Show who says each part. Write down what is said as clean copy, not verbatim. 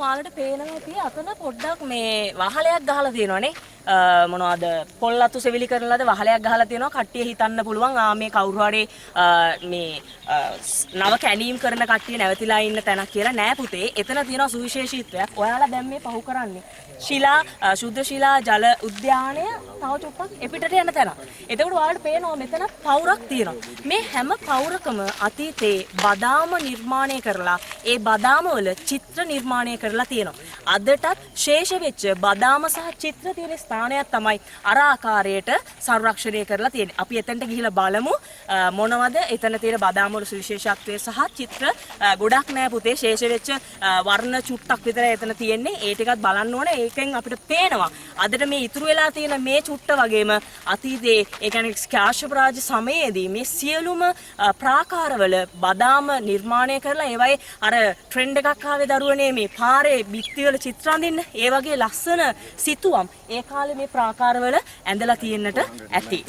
Speaker 1: ඔයාලට පේනවා ඇති අතන පොඩ්ඩක් මේ වහලයක් ගහලා තියෙනවානේ. මොනවද පොල්ලතු සෙවිලි කරන ලද වහලයක් ගහලා තියෙනවා. කට්ටිය හිතන්න පුළුවන් මේ කවුරු හරි මේ නව කැණීම් කරන කට්ටිය නැවතිලා ඉන්න තැනක් කියලා. නෑ පුතේ. එතන තියෙනවා සුවිශේෂීත්වයක්. ඔයාලා දැන් මේ පහු කරන්නේ. ශිලා ශුද්ධ ශිලා ජල උද්‍යානය තව චුට්ටක් එපිටට යන තැන. එතකොට ඔයාලට පේනවා මෙතන පවුරක් තියෙනවා. මේ හැම පවුරකම අතීතේ බදාම නිර්මාණය කරලා ඒ බදාම වල චිත්‍ර නිර්මාණය කරලා තියෙනවා. අදටත් ශේෂ වෙච්ච බදාම සහ චිත්‍ර තියෙන ස්ථානයක් තමයි අර ආකාරයට සංරක්ෂණය කරලා තියෙන්නේ. අපි එතනට ගිහිල්ලා බලමු මොනවද එතන තියෙන බදාම වල සුවිශේෂත්වය සහ චිත්‍ර ගොඩක් නෑ පුතේ. ශේෂ වෙච්ච වර්ණ චුට්ටක් විතරයි එතන තියෙන්නේ. ඒ ටිකත් බලන්න ඕනේ. ඒකෙන් අපිට පේනවා අදට මේ ඉතුරු වෙලා තියෙන මේ චුට්ට වගේම අතීතයේ ඒ කියන්නේ කාශ්‍යප රාජ සමයේදී මේ සියලුම ප්‍රාකාරවල බදාම නිර්මාණය කරලා ඒවයි අර ට්‍රෙන්ඩ් එකක් ආවේ දරුවනේ මේ පාරේ බිත්තිවල චිත්‍ර අඳින්න. ඒ වගේ ලස්සන සිතුවම් ඒ කාලේ මේ ප්‍රාකාරවල ඇඳලා තියෙන්නට ඇති.